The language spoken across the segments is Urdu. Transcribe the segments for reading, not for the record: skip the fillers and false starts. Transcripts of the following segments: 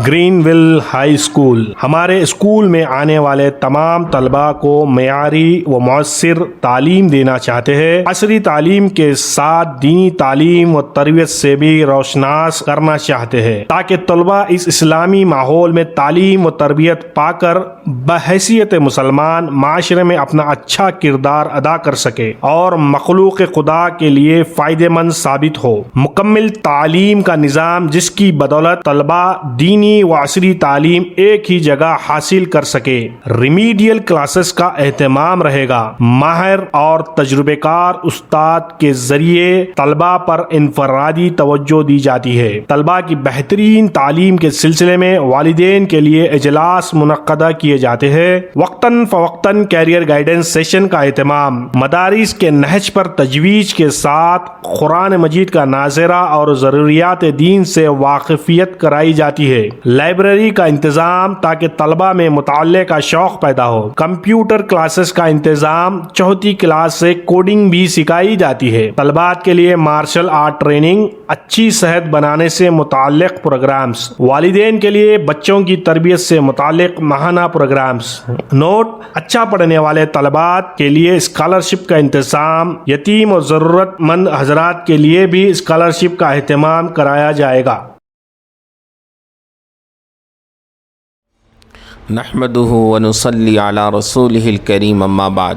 گرین ویل ہائی اسکول ہمارے اسکول میں آنے والے تمام طلباء کو معیاری و مؤثر تعلیم دینا چاہتے ہیں۔ عصری تعلیم کے ساتھ دینی تعلیم و تربیت سے بھی روشناس کرنا چاہتے ہیں تاکہ طلباء اس اسلامی ماحول میں تعلیم و تربیت پا کر بحیثیت مسلمان معاشرے میں اپنا اچھا کردار ادا کر سکے اور مخلوق خدا کے لیے فائدہ مند ثابت ہو۔ مکمل تعلیم کا نظام جس کی بدولت طلباء دینی و عصری تعلیم ایک ہی جگہ حاصل کر سکے۔ ریمیڈیل کلاسز کا اہتمام رہے گا۔ ماہر اور تجربہ کار استاد کے ذریعے طلباء پر انفرادی توجہ دی جاتی ہے۔ طلباء کی بہترین تعلیم کے سلسلے میں والدین کے لیے اجلاس منعقدہ کیے جاتے ہیں۔ وقتاً فوقتاً کیریئر گائیڈنس سیشن کا اہتمام۔ مدارس کے نہج پر تجویز کے ساتھ قرآن مجید کا ناظرہ اور ضروریات دین سے واقفیت کرائی جاتی ہے۔ لائبریری کا انتظام تاکہ طلباء میں مطالعے کا شوق پیدا ہو۔ کمپیوٹر کلاسز کا انتظام، چوتھی کلاس سے کوڈنگ بھی سکھائی جاتی ہے۔ طلباء کے لیے مارشل آرٹ ٹریننگ، اچھی صحت بنانے سے متعلق پروگرامز، والدین کے لیے بچوں کی تربیت سے متعلق ماہانہ پروگرامز۔ نوٹ: اچھا پڑھنے والے طلباء کے لیے اسکالرشپ کا انتظام، یتیم و ضرورت مند حضرات کے لیے بھی اسکالرشپ کا اہتمام کرایا جائے گا۔ نحمده ونصلي على رسوله الكريم اما بعد۔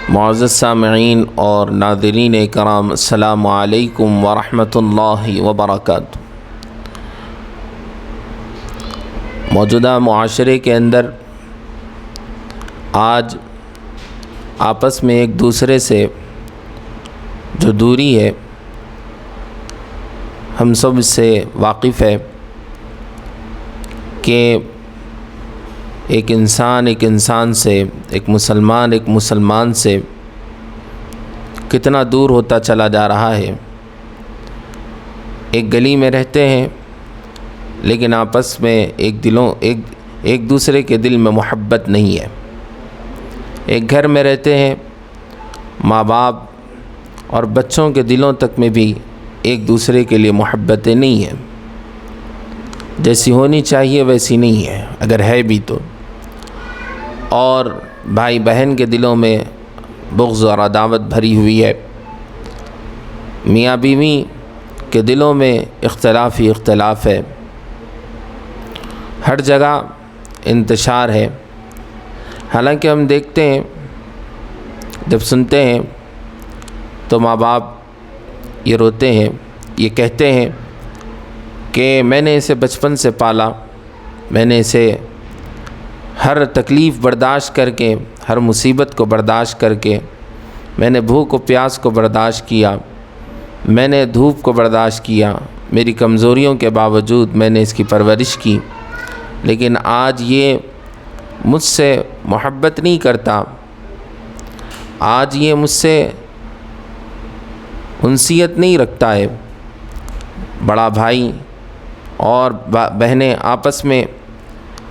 معزز سامعین اور ناظرین کرام، السلام علیکم ورحمۃ اللہ وبرکاتہ۔ موجودہ معاشرے کے اندر آج آپس میں ایک دوسرے سے جو دوری ہے، ہم سب اس سے واقف ہے کہ ایک انسان سے، ایک مسلمان سے کتنا دور ہوتا چلا جا رہا ہے۔ ایک گلی میں رہتے ہیں لیکن آپس میں ایک دوسرے کے دل میں محبت نہیں ہے۔ ایک گھر میں رہتے ہیں، ماں باپ اور بچوں کے دلوں تک میں بھی ایک دوسرے کے لیے محبتیں نہیں ہیں، جیسی ہونی چاہیے ویسی نہیں ہے، اگر ہے بھی تو۔ اور بھائی بہن کے دلوں میں بغض اور عداوت بھری ہوئی ہے۔ میاں بیوی کے دلوں میں اختلاف ہی اختلاف ہے۔ ہر جگہ انتشار ہے۔ حالانکہ ہم دیکھتے ہیں، جب سنتے ہیں تو ماں باپ یہ روتے ہیں، یہ کہتے ہیں کہ میں نے اسے بچپن سے پالا، میں نے اسے ہر تکلیف برداشت کر کے، ہر مصیبت کو برداشت کر کے، میں نے بھوک و پیاس کو برداشت کیا، میں نے دھوپ کو برداشت کیا، میری کمزوریوں کے باوجود میں نے اس کی پرورش کی، لیکن آج یہ مجھ سے محبت نہیں کرتا، آج یہ مجھ سے انسیت نہیں رکھتا ہے۔ بڑا بھائی اور بہنیں آپس میں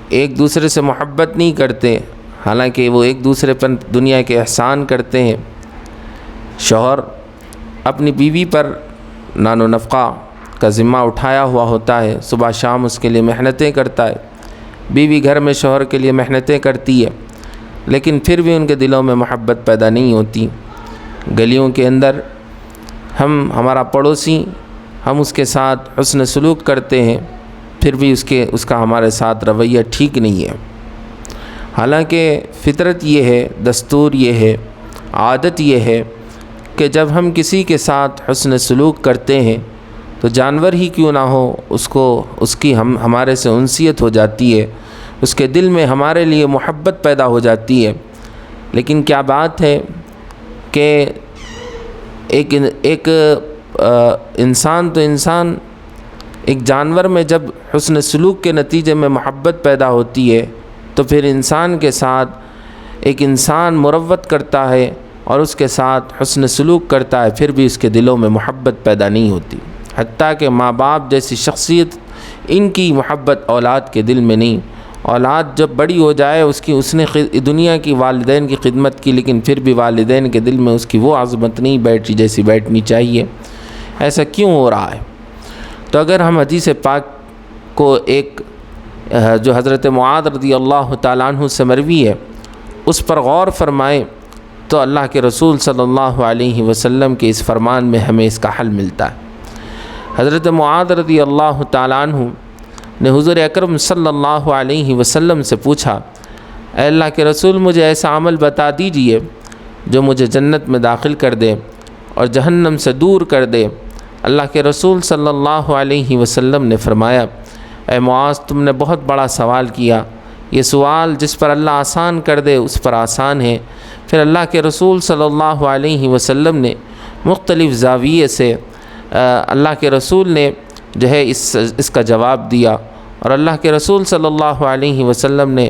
ایک دوسرے سے محبت نہیں کرتے، حالانکہ وہ ایک دوسرے پر دنیا کے احسان کرتے ہیں۔ شوہر اپنی بیوی پر نان و نفقہ کا ذمہ اٹھایا ہوا ہوتا ہے، صبح شام اس کے لیے محنتیں کرتا ہے، بیوی گھر میں شوہر کے لیے محنتیں کرتی ہے، لیکن پھر بھی ان کے دلوں میں محبت پیدا نہیں ہوتی۔ گلیوں کے اندر ہمارا پڑوسی، ہم اس کے ساتھ حسن سلوک کرتے ہیں، پھر بھی اس کا ہمارے ساتھ رویہ ٹھیک نہیں ہے۔ حالانکہ فطرت یہ ہے، دستور یہ ہے، عادت یہ ہے کہ جب ہم کسی کے ساتھ حسن سلوک کرتے ہیں تو جانور ہی کیوں نہ ہو، اس کی ہمارے سے انسیت ہو جاتی ہے، اس کے دل میں ہمارے لیے محبت پیدا ہو جاتی ہے۔ لیکن کیا بات ہے کہ ایک انسان تو انسان، ایک جانور میں جب حسن سلوک کے نتیجے میں محبت پیدا ہوتی ہے تو پھر انسان کے ساتھ ایک انسان مروت کرتا ہے اور اس کے ساتھ حسن سلوک کرتا ہے، پھر بھی اس کے دلوں میں محبت پیدا نہیں ہوتی۔ حتیٰ کہ ماں باپ جیسی شخصیت، ان کی محبت اولاد کے دل میں نہیں۔ اولاد جب بڑی ہو جائے، اس نے دنیا کی والدین کی خدمت کی، لیکن پھر بھی والدین کے دل میں اس کی وہ عظمت نہیں بیٹھی جیسی بیٹھنی چاہیے۔ ایسا کیوں ہو رہا ہے؟ تو اگر ہم حدیث پاک کو ایک جو حضرت معاذ رضی اللہ تعالیٰ عنہ سے مروی ہے اس پر غور فرمائیں تو اللہ کے رسول صلی اللہ علیہ وسلم کے اس فرمان میں ہمیں اس کا حل ملتا ہے۔ حضرت معاذ رضی اللہ تعالیٰ عنہ نے حضور اکرم صلی اللہ علیہ وسلم سے پوچھا، اے اللہ کے رسول مجھے ایسا عمل بتا دیجئے جو مجھے جنت میں داخل کر دے اور جہنم سے دور کر دے۔ اللہ کے رسول صلی اللہ علیہ وسلم نے فرمایا، اے معاذ تم نے بہت بڑا سوال کیا، یہ سوال جس پر اللہ آسان کر دے اس پر آسان ہے۔ پھر اللہ کے رسول صلی اللہ علیہ وسلم نے مختلف زاویے سے اللہ کے رسول نے جو ہے اس کا جواب دیا، اور اللہ کے رسول صلی اللہ علیہ وسلم نے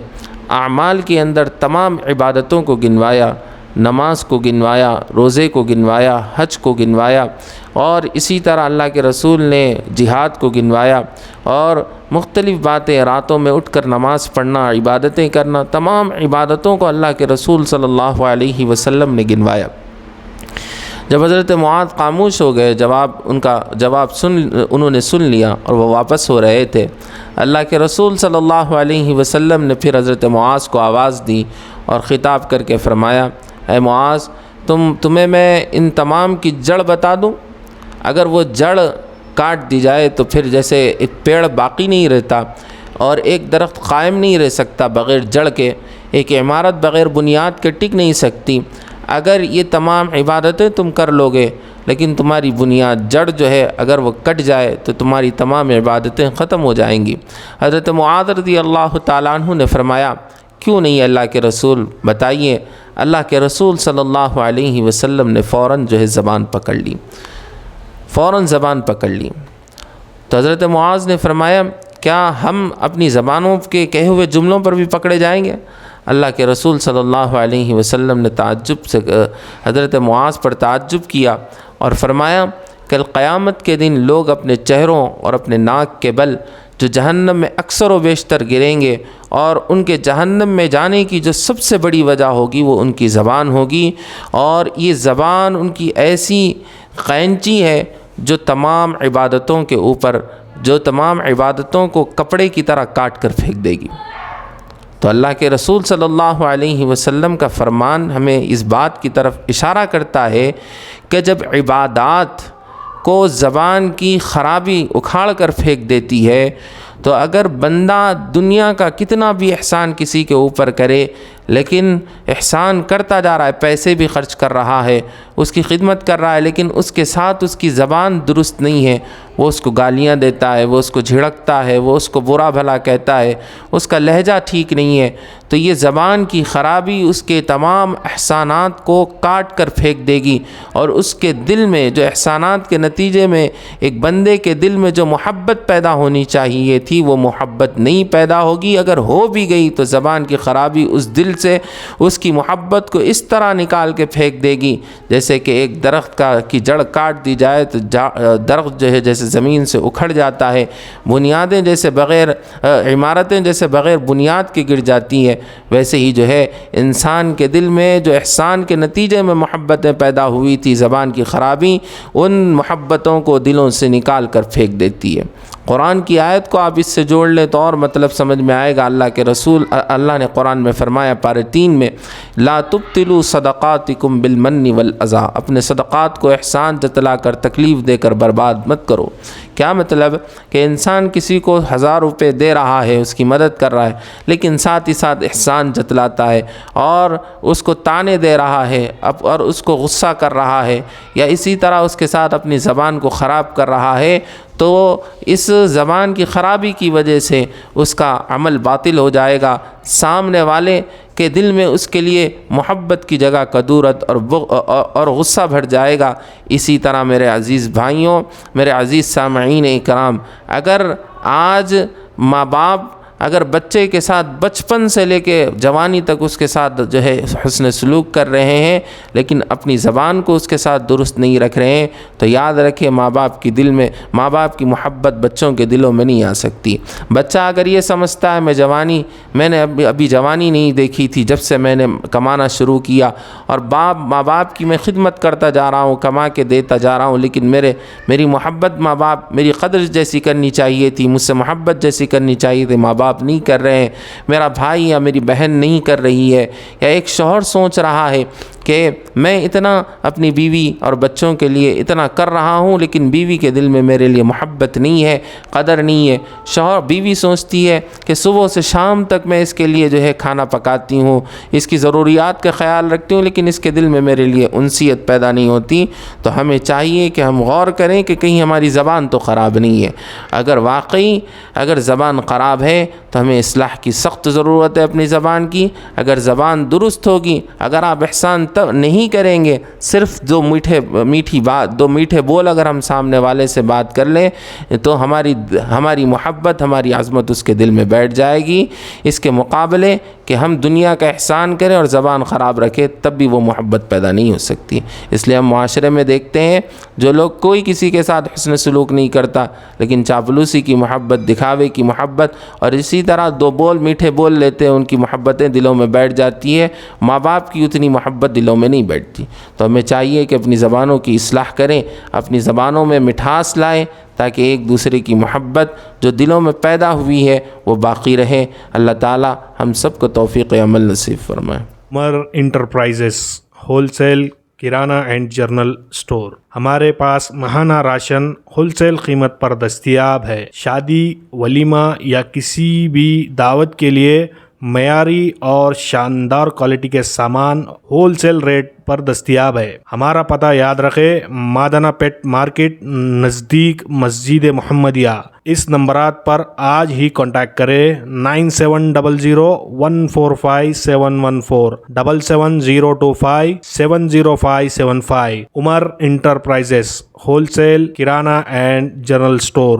اعمال کے اندر تمام عبادتوں کو گنوایا، نماز کو گنوایا، روزے کو گنوایا، حج کو گنوایا، اور اسی طرح اللہ کے رسول نے جہاد کو گنوایا، اور مختلف باتیں راتوں میں اٹھ کر نماز پڑھنا، عبادتیں کرنا، تمام عبادتوں کو اللہ کے رسول صلی اللہ علیہ وسلم نے گنوایا۔ جب حضرت معاذ خاموش ہو گئے، ان کا جواب انہوں نے سن لیا اور وہ واپس ہو رہے تھے، اللہ کے رسول صلی اللہ علیہ وسلم نے پھر حضرت معاذ کو آواز دی اور خطاب کر کے فرمایا، اے معاذ تمہیں میں ان تمام کی جڑ بتا دوں؟ اگر وہ جڑ کاٹ دی جائے تو پھر جیسے ایک پیڑ باقی نہیں رہتا اور ایک درخت قائم نہیں رہ سکتا بغیر جڑ کے، ایک عمارت بغیر بنیاد کے ٹک نہیں سکتی، اگر یہ تمام عبادتیں تم کر لو گے لیکن تمہاری بنیاد جڑ جو ہے اگر وہ کٹ جائے تو تمہاری تمام عبادتیں ختم ہو جائیں گی۔ حضرت معاذ رضی اللہ تعالیٰ عنہ نے فرمایا، کیوں نہیں اللہ کے رسول بتائیے۔ اللہ کے رسول صلی اللہ علیہ وسلم نے فوراً جو ہے زبان پکڑ لی، تو حضرت معاذ نے فرمایا، کیا ہم اپنی زبانوں کے کہے ہوئے جملوں پر بھی پکڑے جائیں گے؟ اللہ کے رسول صلی اللہ علیہ وسلم نے تعجب سے حضرت معاذ پر تعجب کیا اور فرمایا، کل قیامت کے دن لوگ اپنے چہروں اور اپنے ناک کے بل جو جہنم میں اکثر و بیشتر گریں گے، اور ان کے جہنم میں جانے کی جو سب سے بڑی وجہ ہوگی وہ ان کی زبان ہوگی، اور یہ زبان ان کی ایسی قینچی ہے جو تمام عبادتوں کو کپڑے کی طرح کاٹ کر پھینک دے گی۔ تو اللہ کے رسول صلی اللہ علیہ وسلم کا فرمان ہمیں اس بات کی طرف اشارہ کرتا ہے کہ جب عبادات کو زبان کی خرابی اکھاڑ کر پھینک دیتی ہے، تو اگر بندہ دنیا کا کتنا بھی احسان کسی کے اوپر کرے لیکن احسان کرتا جا رہا ہے، پیسے بھی خرچ کر رہا ہے، اس کی خدمت کر رہا ہے، لیکن اس کے ساتھ اس کی زبان درست نہیں ہے، وہ اس کو گالیاں دیتا ہے، وہ اس کو جھڑکتا ہے، وہ اس کو برا بھلا کہتا ہے، اس کا لہجہ ٹھیک نہیں ہے، تو یہ زبان کی خرابی اس کے تمام احسانات کو کاٹ کر پھینک دے گی، اور اس کے دل میں جو احسانات کے نتیجے میں ایک بندے کے دل میں جو محبت پیدا ہونی چاہیے تھی وہ محبت نہیں پیدا ہوگی۔ اگر ہو بھی گئی تو زبان کی خرابی اس دل سے اس کی محبت کو اس طرح نکال کے پھینک دے گی جیسے کہ ایک درخت کی جڑ کاٹ دی جائے تو درخت جو ہے جیسے زمین سے اکھڑ جاتا ہے، بنیادیں جیسے عمارتیں جیسے بغیر بنیاد کے گر جاتی ہیں، ویسے ہی جو ہے انسان کے دل میں جو احسان کے نتیجے میں محبتیں پیدا ہوئی تھی، زبان کی خرابی ان محبتوں کو دلوں سے نکال کر پھینک دیتی ہے۔ قرآن کی آیت کو آپ اس سے جوڑ لیں تو اور مطلب سمجھ میں آئے گا۔ اللہ نے قرآن میں فرمایا پارے 3 میں، لا تبطلوا صدقاتکم بالمن والاذی، اپنے صدقات کو احسان جتلا کر تکلیف دے کر برباد مت کرو۔ کیا مطلب کہ انسان کسی کو 1000 روپے دے رہا ہے، اس کی مدد کر رہا ہے، لیکن ساتھ ہی ساتھ احسان جتلاتا ہے اور اس کو تانے دے رہا ہے اور اس کو غصہ کر رہا ہے، یا اسی طرح اس کے ساتھ اپنی زبان کو خراب کر رہا ہے، تو اس زبان کی خرابی کی وجہ سے اس کا عمل باطل ہو جائے گا، سامنے والے کے دل میں اس کے لیے محبت کی جگہ کدورت اور غصہ بھر جائے گا۔ اسی طرح میرے عزیز بھائیوں، میرے عزیز سامعین اکرام، اگر آج ماں باپ اگر بچے کے ساتھ بچپن سے لے کے جوانی تک اس کے ساتھ جو ہے حسن سلوک کر رہے ہیں لیکن اپنی زبان کو اس کے ساتھ درست نہیں رکھ رہے ہیں تو یاد رکھیں ماں باپ باپ کی محبت بچوں کے دلوں میں نہیں آ سکتی۔ بچہ اگر یہ سمجھتا ہے میں نے ابھی جوانی نہیں دیکھی تھی جب سے میں نے کمانا شروع کیا اور ماں باپ کی میں خدمت کرتا جا رہا ہوں، کما کے دیتا جا رہا ہوں، لیکن میری محبت ماں باپ میری قدر جیسی کرنی چاہیے تھی، مجھ سے محبت جیسی کرنی چاہیے تھی، ماں باپ نہیں کر رہے ہیں، میرا بھائی یا میری بہن نہیں کر رہی ہے، یا ایک شوہر سوچ رہا ہے کہ میں اتنا اپنی بیوی اور بچوں کے لیے اتنا کر رہا ہوں لیکن بیوی کے دل میں میرے لیے محبت نہیں ہے، قدر نہیں ہے۔ بیوی سوچتی ہے کہ صبح سے شام تک میں اس کے لیے جو ہے کھانا پکاتی ہوں، اس کی ضروریات کا خیال رکھتی ہوں لیکن اس کے دل میں میرے لیے انسیت پیدا نہیں ہوتی۔ تو ہمیں چاہیے کہ ہم غور کریں کہ کہیں ہماری زبان تو خراب نہیں ہے۔ اگر زبان خراب ہے تو ہمیں اصلاح کی سخت ضرورت ہے اپنی زبان کی۔ اگر زبان درست ہوگی، اگر آپ احسان نہیں کریں گے، صرف دو میٹھے بول اگر ہم سامنے والے سے بات کر لیں تو ہماری محبت، ہماری عظمت اس کے دل میں بیٹھ جائے گی۔ اس کے مقابلے کہ ہم دنیا کا احسان کریں اور زبان خراب رکھیں تب بھی وہ محبت پیدا نہیں ہو سکتی۔ اس لیے ہم معاشرے میں دیکھتے ہیں جو لوگ کوئی کسی کے ساتھ حسن سلوک نہیں کرتا لیکن چاپلوسی کی محبت، دکھاوے کی محبت اور اسی طرح دو میٹھے بول لیتے ہیں، ان کی محبتیں دلوں میں بیٹھ جاتی ہے، ماں باپ کی اتنی محبت دلوں میں نہیں بیٹھتی۔ تو ہمیں چاہیے کہ اپنی زبانوں کی اصلاح کریں، اپنی زبانوں میں مٹھاس لائیں تاکہ ایک دوسرے کی محبت جو دلوں میں پیدا ہوئی ہے وہ باقی رہے۔ اللہ تعالی ہم سب کو توفیق عمل نصیب فرمائے۔ Umar enterprises wholesale kirana and general store, ہمارے پاس ماہانہ راشن ہول سیل قیمت پر دستیاب ہے۔ شادی، ولیمہ یا کسی بھی دعوت کے لیے معیاری اور شاندار کوالٹی کے سامان ہول سیل ریٹ پر دستیاب ہے۔ ہمارا پتہ یاد رکھے، مادنہ پیٹ مارکیٹ نزدیک مسجد محمدیہ۔ اس نمبرات پر آج ہی کانٹیکٹ کریں، 9700145714 77025705705۔ Umar enterprises wholesale kirana and general store.